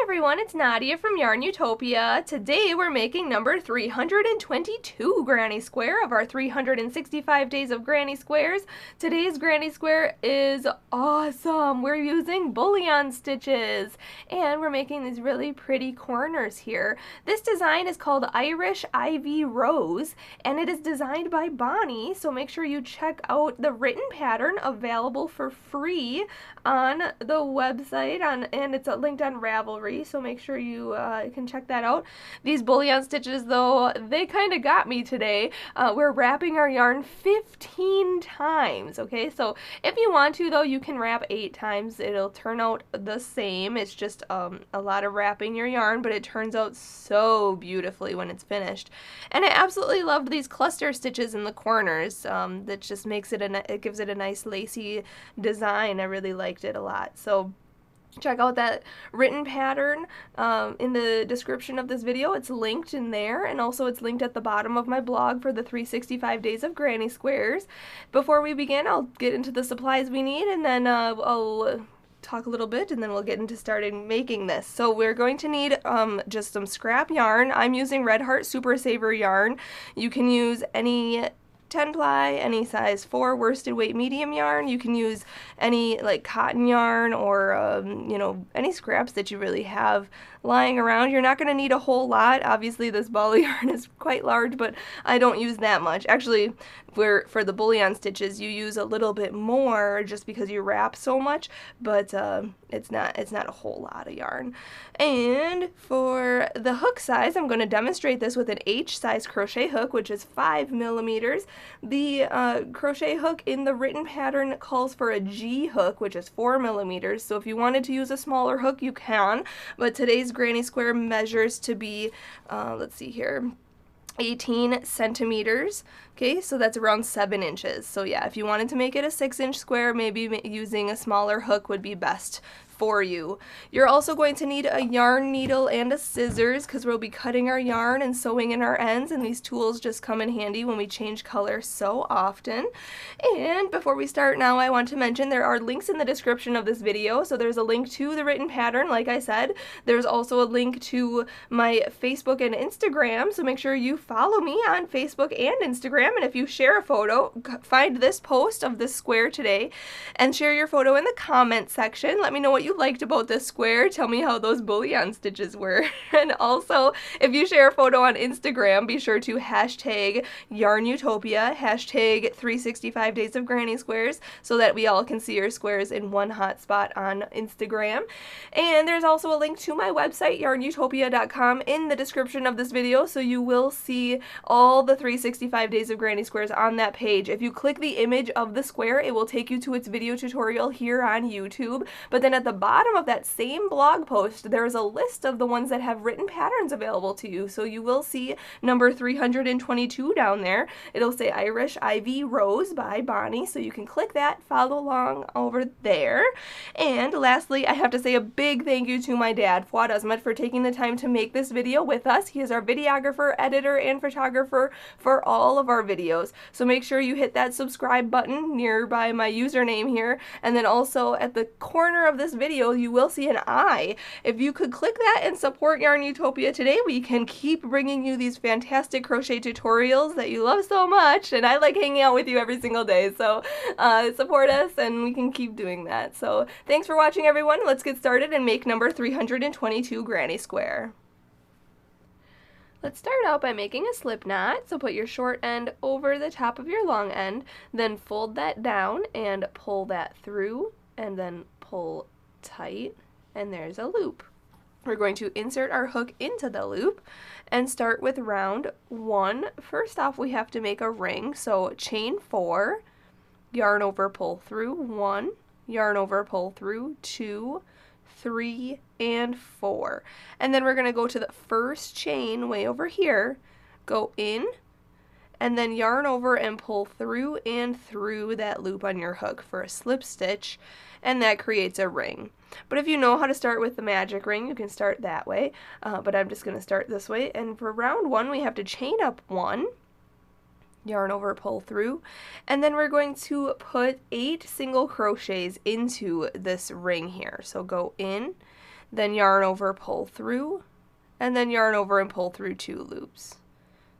everyone, it's Nadia from YARNutopia. Today we're making number 322 granny square of our 365 days of granny squares. Today's granny square is awesome. We're using bullion stitches and we're making these really pretty corners here. This design is called Irish Ivy Rose and it is designed by Bonnie, so make sure you check out the written pattern available for free on the website and it's linked on Ravelry, so make sure you can check that out. These bullion stitches, though, they kind of got me today. We're wrapping our yarn 15 times, okay? So if you want to, though, you can wrap 8 times. It'll turn out the same. It's just a lot of wrapping your yarn, but it turns out so beautifully when it's finished. And I absolutely loved these cluster stitches in the corners. That just makes it, it gives it a nice lacy design. I really liked it a lot. So check out that written pattern in the description of this video. It's linked in there, and also it's linked at the bottom of my blog for the 365 days of granny squares. Before we begin, I'll get into the supplies we need, and then I'll talk a little bit, and then we'll get into starting making this. So we're going to need just some scrap yarn. I'm using Red Heart Super Saver yarn. You can use any 10 ply, any size 4 worsted weight medium yarn. You can use any like cotton yarn or you know, any scraps that you really have lying around. You're not going to need a whole lot. Obviously this ball of yarn is quite large, but I don't use that much. Actually, for the bullion stitches you use a little bit more just because you wrap so much, but it's not a whole lot of yarn. And for the hook size, I'm going to demonstrate this with an H size crochet hook, which is 5 millimeters. The crochet hook in the written pattern calls for a G hook, which is 4 millimeters. So if you wanted to use a smaller hook, you can, but today's granny square measures to be, let's see here, 18 centimeters. Okay, so that's around 7 inches. So yeah, if you wanted to make it a 6-inch square, maybe using a smaller hook would be best for you. You're also going to need a yarn needle and a scissors because we'll be cutting our yarn and sewing in our ends, and these tools just come in handy when we change color so often. And before we start now, I want to mention there are links in the description of this video. So there's a link to the written pattern, like I said. There's also a link to my Facebook and Instagram, so make sure you follow me on Facebook and Instagram, and if you share a photo, find this post of this square today and share your photo in the comment section. Let me know what you liked about this square. Tell me how those bullion stitches were. And also, if you share a photo on Instagram, be sure to hashtag YARNutopia, hashtag 365 days of granny squares, so that we all can see your squares in one hot spot on Instagram. And there's also a link to my website, YARNutopia.com, in the description of this video, so you will see all the 365 days of granny squares on that page. If you click the image of the square, it will take you to its video tutorial here on YouTube, but then at the bottom of that same blog post, there's a list of the ones that have written patterns available to you. So you will see number 322 down there. It'll say Irish Ivy Rose by Bonnie, so you can click that, follow along over there. And lastly, I have to say a big thank you to my dad, Fuad, Azmat, for taking the time to make this video with us. He is our videographer, editor, and photographer for all of our videos. So make sure you hit that subscribe button nearby my username here, and then also at the corner of this video you will see an eye. If you could click that and support YARNutopia today, we can keep bringing you these fantastic crochet tutorials that you love so much, and I like hanging out with you every single day. So support us and we can keep doing that. So thanks for watching, everyone. Let's get started and make number 322 granny square. Let's start out by making a slip knot. So put your short end over the top of your long end, then fold that down and pull that through, and then pull tight, and there's a loop. We're going to insert our hook into the loop and start with round 1. First off, we have to make a ring, so chain 4, yarn over, pull through, 1, yarn over, pull through, 2, 3, and 4. And then we're going to go to the first chain way over here, go in, and then yarn over and pull through and through that loop on your hook for a slip stitch, and that creates a ring. But if you know how to start with the magic ring, you can start that way, but I'm just going to start this way. And for round 1, we have to chain up 1, yarn over, pull through, and then we're going to put 8 single crochets into this ring here. So go in, then yarn over, pull through, and then yarn over and pull through 2 loops.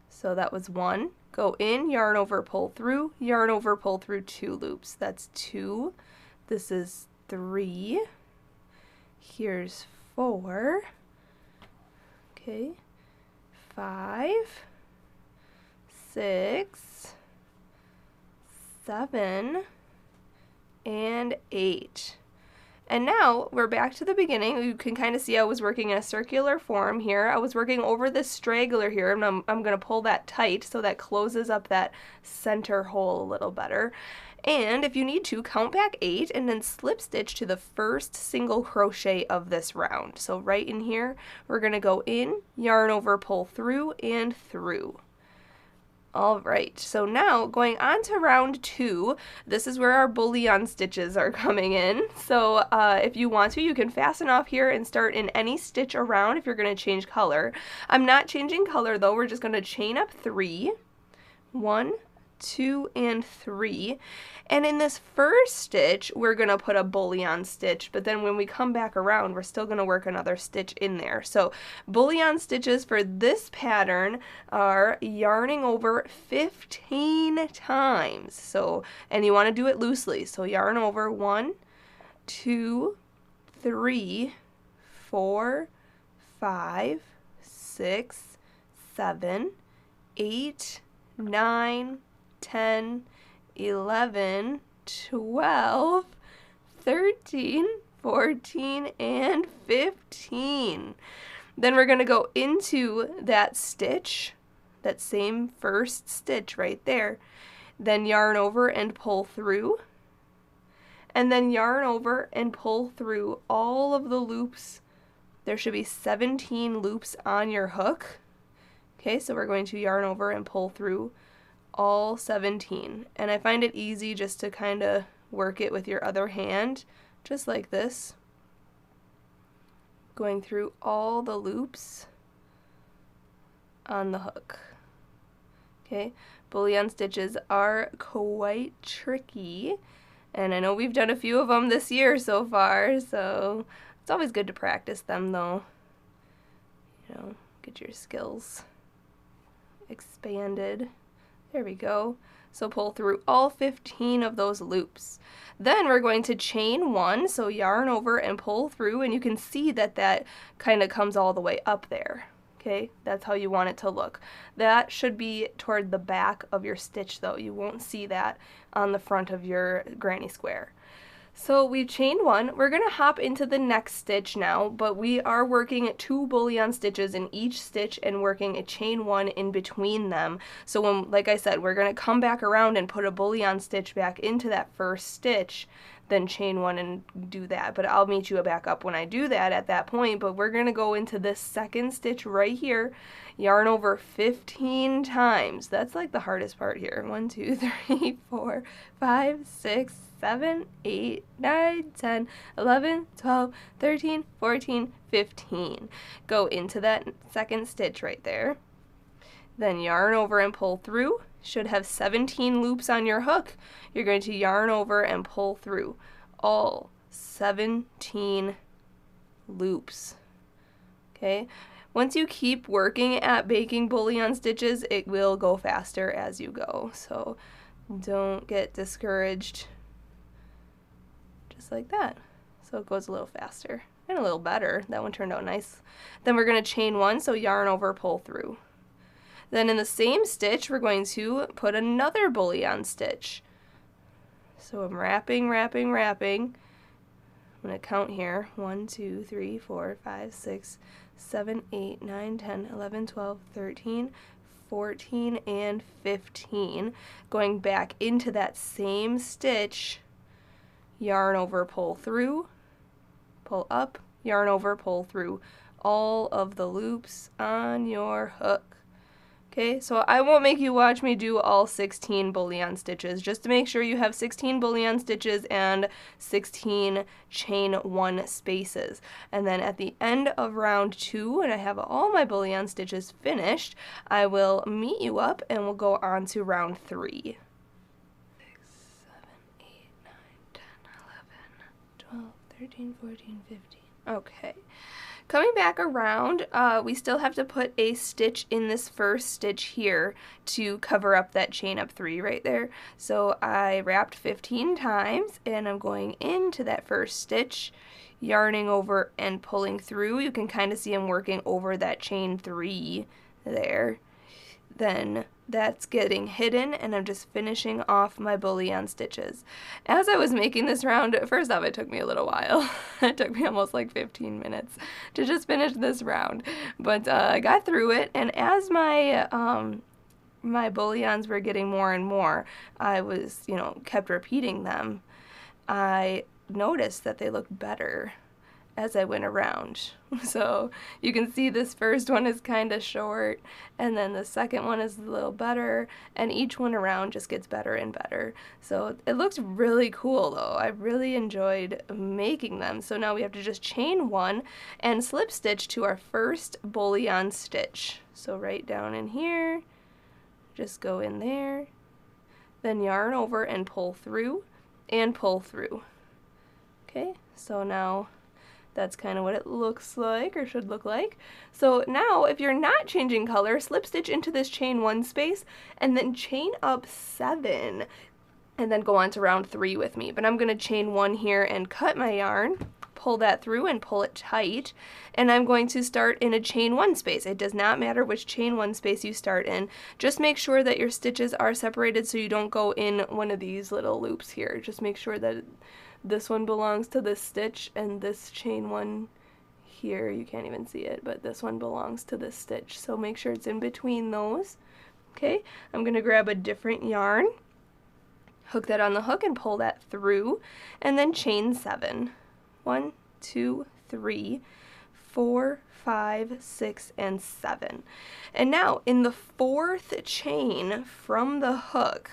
So that was 1. Go in, yarn over, pull through, yarn over, pull through 2 loops. That's 2. This is 3. Here's 4. Okay. 5, 6, 7, and 8. And now we're back to the beginning. You can kind of see I was working in a circular form here. I was working over this straggler here, and I'm going to pull that tight so that closes up that center hole a little better. And if you need to, count back 8 and then slip stitch to the first single crochet of this round. So right in here, we're going to go in, yarn over, pull through, and through. Alright, so now going on to round 2, this is where our bullion stitches are coming in. So if you want to, you can fasten off here and start in any stitch around if you're going to change color. I'm not changing color though, we're just going to chain up 3. 1, 2, and 3. And in this first stitch, we're going to put a bullion stitch, but then when we come back around, we're still going to work another stitch in there. So bullion stitches for this pattern are yarning over 15 times. So, and you want to do it loosely. So yarn over 1, 2, 3, 4, 5, 6, 7, 8, 9, 10, 11, 12, 13, 14, and 15. Then we're going to go into that stitch, that same first stitch right there. Then yarn over and pull through. And then yarn over and pull through all of the loops. There should be 17 loops on your hook. Okay, so we're going to yarn over and pull through all 17. And I find it easy just to kind of work it with your other hand, just like this. Going through all the loops on the hook. Okay, bullion stitches are quite tricky, and I know we've done a few of them this year so far, so it's always good to practice them though. You know, get your skills expanded. There we go. So pull through all 15 of those loops. Then we're going to chain 1, so yarn over and pull through, and you can see that that kind of comes all the way up there. Okay, that's how you want it to look. That should be toward the back of your stitch though. You won't see that on the front of your granny square. So we've chained 1. We're going to hop into the next stitch now, but we are working 2 bullion stitches in each stitch and working a chain 1 in between them. So when, like I said, we're going to come back around and put a bullion stitch back into that first stitch, then chain 1 and do that. But I'll meet you back up when I do that at that point. But we're going to go into this second stitch right here, yarn over 15 times. That's like the hardest part here. 1, 2, 3, 4, 5, 6, 7, 8, 9, 10, 11, 12, 13, 14, 15. Go into that second stitch right there. Then yarn over and pull through. Should have 17 loops on your hook. You're going to yarn over and pull through all 17 loops. Okay? Once you keep working at baking bullion stitches, it will go faster as you go. So don't get discouraged. Just like that. So it goes a little faster and a little better. That one turned out nice. Then we're going to chain 1, so yarn over, pull through. Then in the same stitch, we're going to put another bullion stitch. So I'm wrapping, wrapping, wrapping. I'm going to count here. 1, 2, 3, 4, 5, 6, 7, 8, 9, 10, 11, 12, 13, 14, and 15. Going back into that same stitch, yarn over, pull through, pull up, yarn over, pull through all of the loops on your hook. Okay, so I won't make you watch me do all 16 bullion stitches, just to make sure you have 16 bullion stitches and 16 chain 1 spaces. And then at the end of round 2, when I have all my bullion stitches finished, I will meet you up and we'll go on to round 3. 6, 7, 8, 9, 10, 11, 12, 13, 14, 15. Okay. Coming back around, we still have to put a stitch in this first stitch here to cover up that chain up 3 right there. So I wrapped 15 times and I'm going into that first stitch, yarning over and pulling through. You can kind of see I'm working over that chain 3 there. Then that's getting hidden and I'm just finishing off my bullion stitches. As I was making this round, first off, it took me a little while. It took me almost like 15 minutes to just finish this round, but I got through it, and as my my bullions were getting more and more, I was, kept repeating them. I noticed that they looked better as I went around. So you can see this first one is kind of short, and then the second one is a little better, and each one around just gets better and better. So it looks really cool though. I really enjoyed making them. So now we have to just chain 1 and slip stitch to our first bullion stitch. So right down in here, just go in there, then yarn over and pull through and pull through. Okay, so now that's kind of what it looks like, or should look like. So now, if you're not changing color, slip stitch into this chain 1 space, and then chain up 7, and then go on to round 3 with me. But I'm going to chain 1 here and cut my yarn, pull that through and pull it tight, and I'm going to start in a chain 1 space. It does not matter which chain 1 space you start in. Just make sure that your stitches are separated so you don't go in one of these little loops here. Just make sure that this one belongs to this stitch, and this chain 1 here, you can't even see it, but this one belongs to this stitch. So make sure it's in between those. Okay, I'm going to grab a different yarn, hook that on the hook and pull that through, and then chain 7. 1, 2, 3, 4, 5, 6, and 7. And now in the 4th chain from the hook,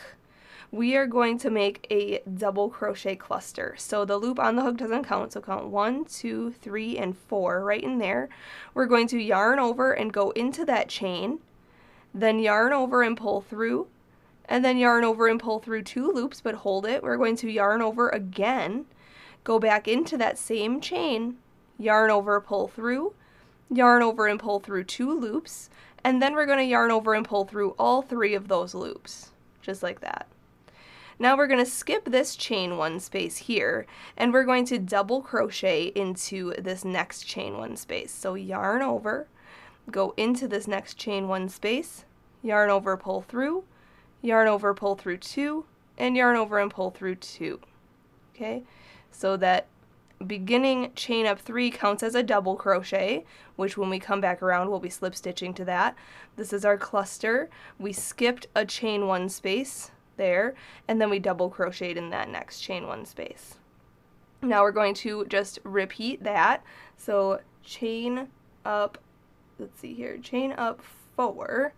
we are going to make a double crochet cluster. So the loop on the hook doesn't count, so count 1, 2, 3, and 4 right in there. We're going to yarn over and go into that chain, then yarn over and pull through, and then yarn over and pull through 2 loops, but hold it. We're going to yarn over again, go back into that same chain, yarn over, pull through, yarn over and pull through 2 loops, and then we're going to yarn over and pull through all 3 of those loops, just like that. Now we're going to skip this chain 1 space here, and we're going to double crochet into this next chain 1 space. So yarn over, go into this next chain 1 space, yarn over, pull through, yarn over, pull through 2, and yarn over and pull through 2. Okay, so that beginning chain up 3 counts as a double crochet, which when we come back around we'll be slip stitching to that. This is our cluster. We skipped a chain 1 space there, and then we double crocheted in that next chain 1 space. Now we're going to just repeat that. So chain up, let's see here, chain up 4,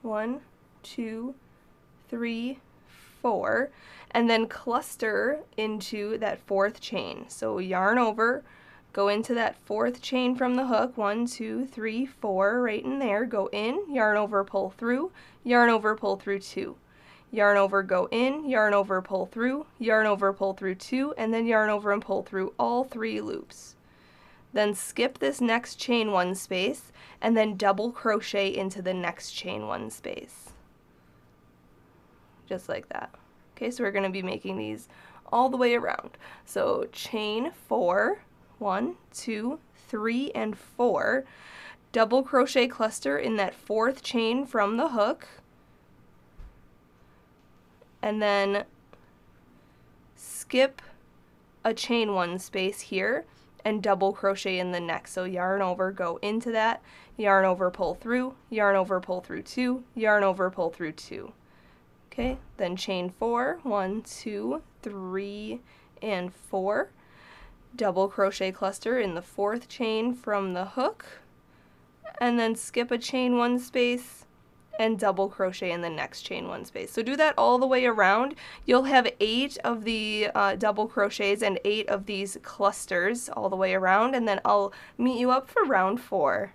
1, 2, 3, 4, and then cluster into that 4th chain. So yarn over, go into that 4th chain from the hook, 1, 2, 3, 4, right in there, go in, yarn over, pull through, yarn over, pull through 2. Yarn over, go in, yarn over, pull through, yarn over, pull through 2, and then yarn over and pull through all 3 loops. Then skip this next chain 1 space, and then double crochet into the next chain 1 space. Just like that. Okay, so we're going to be making these all the way around. So chain 4, 1, 2, 3, and 4, double crochet cluster in that 4th chain from the hook, and then skip a chain 1 space here and double crochet in the next. So yarn over, go into that, yarn over, pull through, yarn over, pull through 2, yarn over, pull through 2. Okay, then chain 4, 1, 2, 3, and 4, double crochet cluster in the 4th chain from the hook, and then skip a chain 1 space and double crochet in the next chain 1 space. So do that all the way around. You'll have 8 of the double crochets and 8 of these clusters all the way around, and then I'll meet you up for round 4.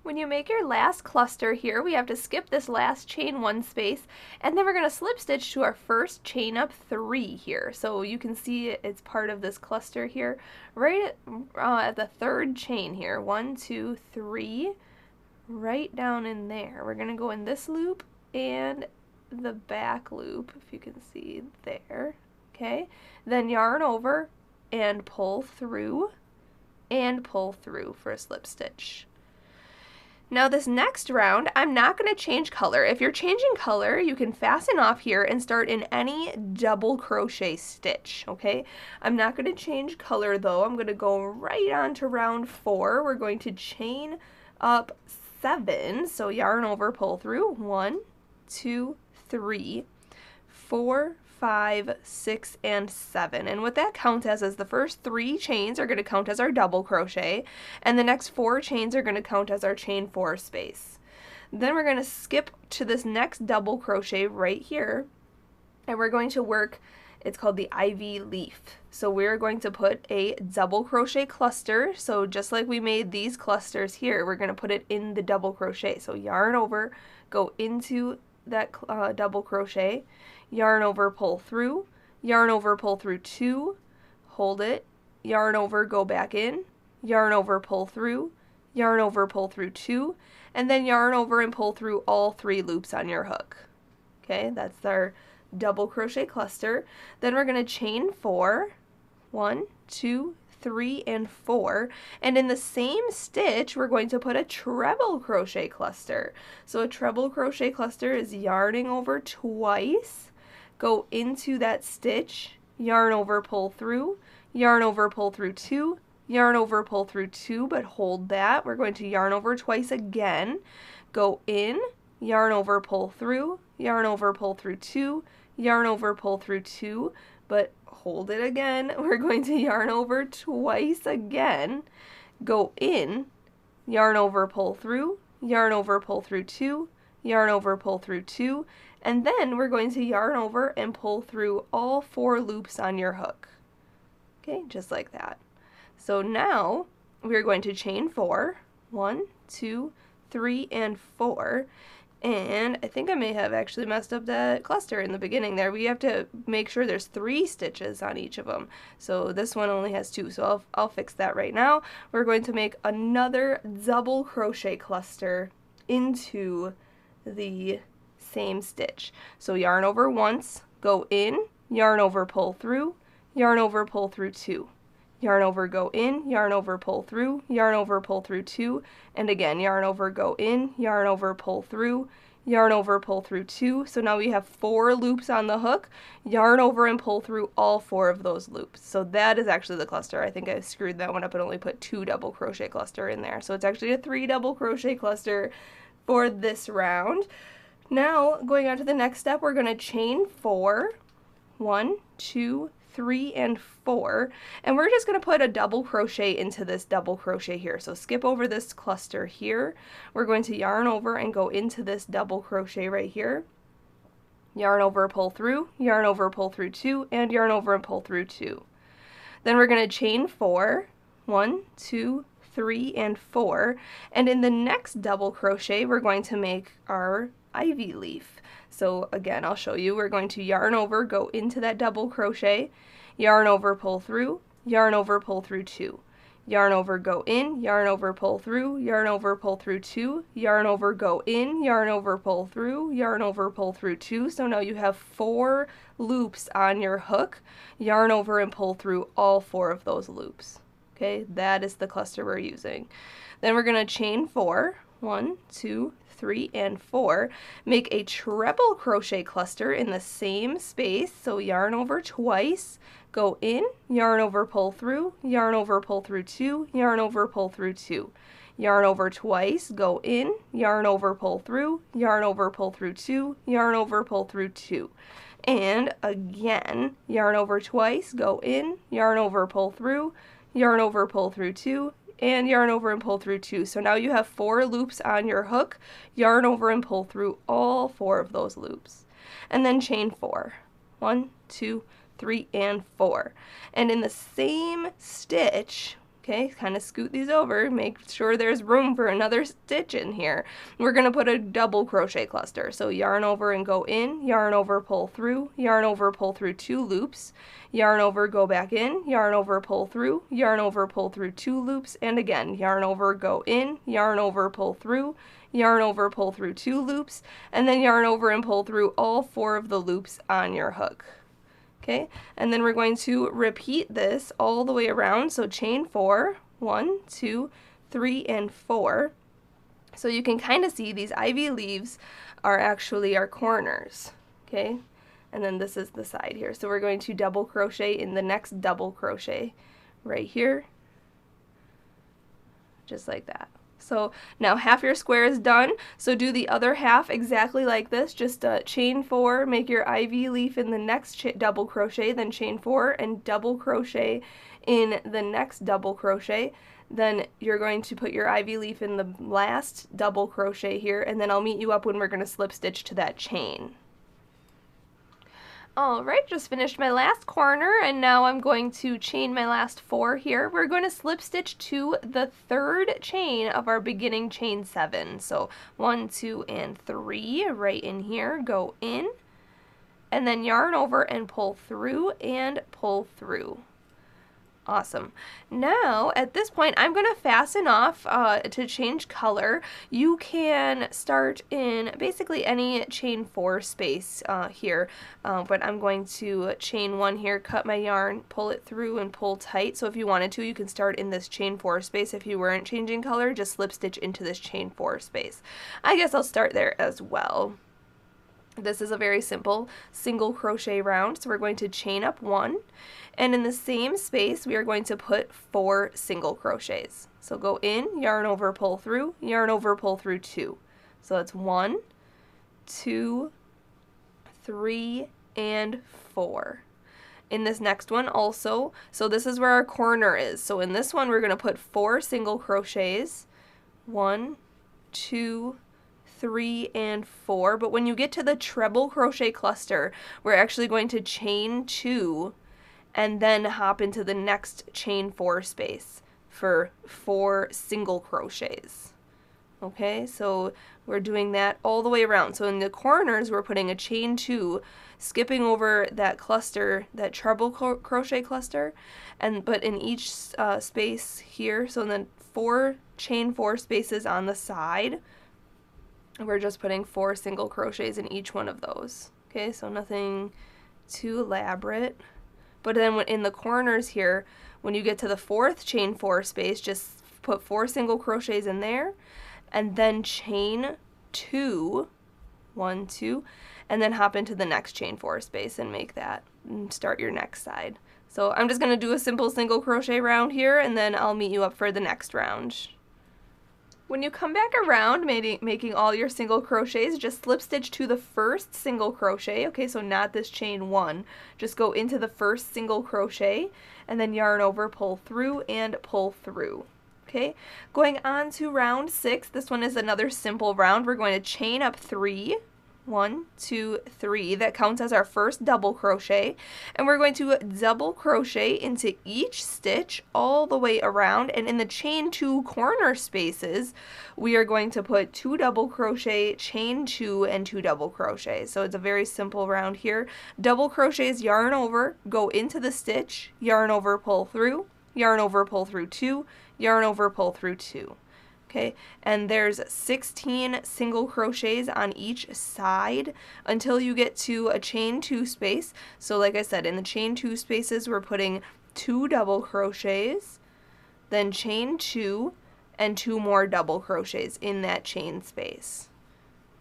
When you make your last cluster here, we have to skip this last chain 1 space, and then we're going to slip stitch to our first chain up 3 here. So you can see it's part of this cluster here, right at the 3rd chain here. 1, 2, 3, right down in there. We're going to go in this loop and the back loop, if you can see there. Okay, then yarn over and pull through for a slip stitch. Now this next round, I'm not going to change color. If you're changing color, you can fasten off here and start in any double crochet stitch, okay? I'm not going to change color though. I'm going to go right on to round 4. We're going to chain up 7. So yarn over, pull through. 1, 2, 3, 4, 5, 6, and 7. And what that counts as is the first 3 chains are going to count as our double crochet, and the next 4 chains are going to count as our chain 4 space. Then we're going to skip to this next double crochet right here, and we're going to work, it's called the ivy leaf. So we're going to put a double crochet cluster. So just like we made these clusters here, we're going to put it in the double crochet. So yarn over, go into that double crochet, yarn over, pull through, yarn over, pull through 2, hold it, yarn over, go back in, yarn over, pull through, yarn over, pull through 2, and then yarn over and pull through all 3 loops on your hook. Okay, that's our double crochet cluster. Then we're going to chain 4, 1, 2, 3, and 4, and in the same stitch we're going to put a treble crochet cluster. So a treble crochet cluster is yarning over twice, go into that stitch, yarn over, pull through, yarn over, pull through 2, yarn over, pull through 2, but hold that. We're going to yarn over twice again, go in, yarn over, pull through, yarn over, pull through 2, yarn over, pull through 2, but hold it again. We're going to yarn over twice again, go in, yarn over, pull through, yarn over, pull through 2, yarn over, pull through 2, and then we're going to yarn over and pull through all 4 loops on your hook. Okay, just like that. So now we're going to chain 4, 1, 2, 3, and 4. And I think I may have actually messed up that cluster in the beginning there. We have to make sure there's 3 stitches on each of them. So this one only has 2, so I'll fix that right now. We're going to make another double crochet cluster into the same stitch. So yarn over once, go in, yarn over, pull through, yarn over, pull through 2. Yarn over, go in, yarn over, pull through, yarn over, pull through 2, and again, yarn over, go in, yarn over, pull through, yarn over, pull through 2. So now we have 4 loops on the hook, yarn over and pull through all 4 of those loops. So that is actually the cluster. I think I screwed that one up and only put 2 double crochet cluster in there. So it's actually a 3 double crochet cluster for this round. Now, going on to the next step, we're going to chain 4, 1, 2, 3, and 4, and we're just going to put a double crochet into this double crochet here. So skip over this cluster here. We're going to yarn over and go into this double crochet right here. Yarn over, pull through, yarn over, pull through 2, and yarn over and pull through 2. Then we're going to chain 4, 1, 2, 3, and 4, and in the next double crochet we're going to make our ivy leaf. So again, I'll show you. We're going to yarn over, go into that double crochet, yarn over, pull through, yarn over, pull through 2. Yarn over, go in, yarn over, pull through, yarn over, pull through 2, yarn over, go in, yarn over, pull through, yarn over, pull through 2. So now you have 4 loops on your hook. Yarn over and pull through all 4 of those loops. Okay, that is the cluster we're using. Then we're going to chain 4, 1, 2, 3, and 4, make a treble crochet cluster in the same space. So yarn over twice, go in, yarn over, pull through, yarn over, pull through 2, yarn over, pull through 2. Yarn over twice, go in, yarn over, pull through, yarn over, pull through 2, yarn over, pull through 2. And again, yarn over twice, go in, yarn over, pull through, yarn over, pull through 2, and yarn over and pull through 2. So now you have 4 loops on your hook, yarn over and pull through all 4 of those loops. And then chain 4. 1, 2, 3, and 4. And in the same stitch, Okay, kind of scoot these over, make sure there's room for another stitch in here. We're going to put a double crochet cluster. So yarn over and go in, yarn over, pull through, yarn over, pull through 2 loops, yarn over, go back in, yarn over, pull through, yarn over, pull through 2 loops, and again, yarn over, go in, yarn over, pull through, yarn over, pull through 2 loops, and then yarn over and pull through all 4 of the loops on your hook. Okay, and then we're going to repeat this all the way around. So chain 4, 1, 2, 3, and 4. So you can kind of see these ivy leaves are actually our corners. Okay, and then this is the side here. So we're going to double crochet in the next double crochet right here, just like that. So now half your square is done, so do the other half exactly like this. Just chain 4, make your ivy leaf in the next double crochet, then chain 4 and double crochet in the next double crochet. Then you're going to put your ivy leaf in the last double crochet here, and then I'll meet you up when we're going to slip stitch to that chain. Alright, just finished my last corner, and now I'm going to chain my last 4 here. We're going to slip stitch to the 3rd chain of our beginning chain 7. So 1, 2, and 3 right in here, go in, and then yarn over and pull through and pull through. Awesome. Now, at this point, I'm going to fasten off to change color. You can start in basically any chain 4 space here, but I'm going to chain 1 here, cut my yarn, pull it through, and pull tight. So if you wanted to, you can start in this chain 4 space. If you weren't changing color, just slip stitch into this chain 4 space. I guess I'll start there as well. This is a very simple single crochet round, so we're going to chain up 1, and in the same space we are going to put 4 single crochets. So go in, yarn over, pull through, yarn over, pull through 2. So that's 1, 2, 3, and 4. In this next one also, so this is where our corner is. So in this one we're going to put 4 single crochets, 1, 2, 3, and 4, but when you get to the treble crochet cluster, we're actually going to chain 2 and then hop into the next chain 4 space for 4 single crochets. Okay, so we're doing that all the way around. So in the corners, we're putting a chain 2, skipping over that cluster, that treble crochet cluster, but in each space here, so then 4 chain 4 spaces on the side, we're just putting 4 single crochets in each one of those. Okay, so nothing too elaborate. But then in the corners here, when you get to the 4th chain 4 space, just put 4 single crochets in there, and then chain 2, 1, 2, and then hop into the next chain 4 space and make that, and start your next side. So I'm just going to do a simple single crochet round here, and then I'll meet you up for the next round. When you come back around making all your single crochets, just slip stitch to the first single crochet. Okay, so not this chain 1. Just go into the first single crochet and then yarn over, pull through, and pull through. Okay, going on to round 6. This one is another simple round. We're going to chain up 3. 1, 2, 3. That counts as our first double crochet, and we're going to double crochet into each stitch all the way around, and in the chain 2 corner spaces we are going to put 2 double crochet, chain 2, and 2 double crochet. So it's a very simple round here. Double crochets, yarn over, go into the stitch, yarn over, pull through, yarn over, pull through 2, yarn over, pull through 2. Okay, and there's 16 single crochets on each side until you get to a chain 2 space. So like I said, in the chain 2 spaces we're putting 2 double crochets, then chain 2, and 2 more double crochets in that chain space.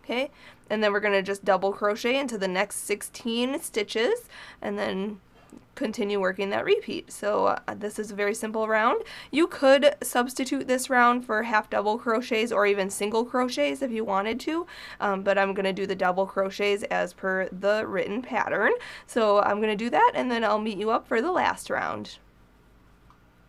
Okay, and then we're going to just double crochet into the next 16 stitches and then continue working that repeat. So this is a very simple round. You could substitute this round for half double crochets or even single crochets if you wanted to, but I'm going to do the double crochets as per the written pattern. So I'm going to do that, and then I'll meet you up for the last round.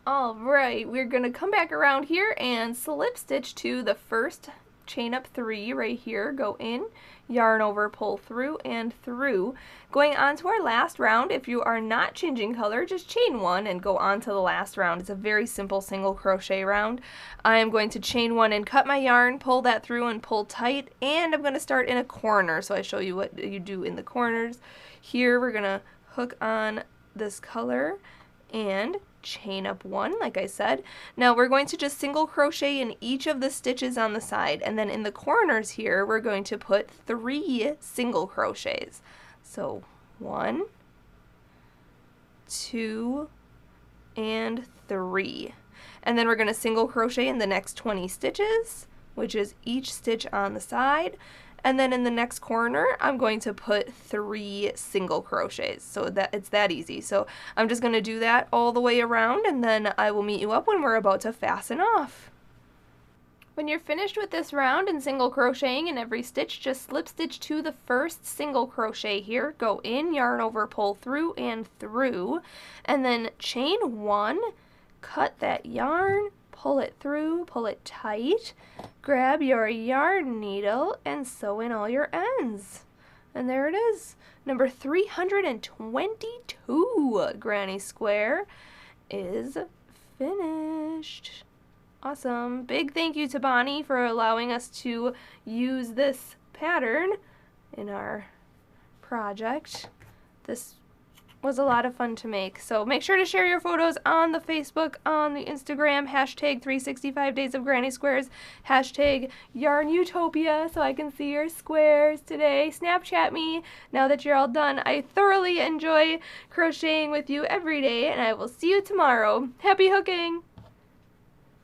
Alright, we're going to come back around here and slip stitch to the first chain up 3 right here, go in, yarn over, pull through, and through. Going on to our last round, if you are not changing color, just chain 1 and go on to the last round. It's a very simple single crochet round. I am going to chain 1 and cut my yarn, pull that through and pull tight, and I'm going to start in a corner, so I show you what you do in the corners. Here we're going to hook on this color and chain up 1, like I said. Now we're going to just single crochet in each of the stitches on the side, and then in the corners here we're going to put 3 single crochets. So 1, 2, and 3. And then we're going to single crochet in the next 20 stitches, which is each stitch on the side. And then in the next corner, I'm going to put 3 single crochets. So that it's that easy. So I'm just going to do that all the way around, and then I will meet you up when we're about to fasten off. When you're finished with this round and single crocheting in every stitch, just slip stitch to the first single crochet here, go in, yarn over, pull through and through, and then chain 1, cut that yarn, pull it through, pull it tight, grab your yarn needle, and sew in all your ends. And there it is. Number 322 granny square is finished. Awesome. Big thank you to Bonnie for allowing us to use this pattern in our project. This was a lot of fun to make. So make sure to share your photos on the Facebook, on the Instagram, hashtag 365 days of granny squares, hashtag YARNutopia, so I can see your squares today. Snapchat me now that you're all done. I thoroughly enjoy crocheting with you every day, and I will see you tomorrow. Happy hooking!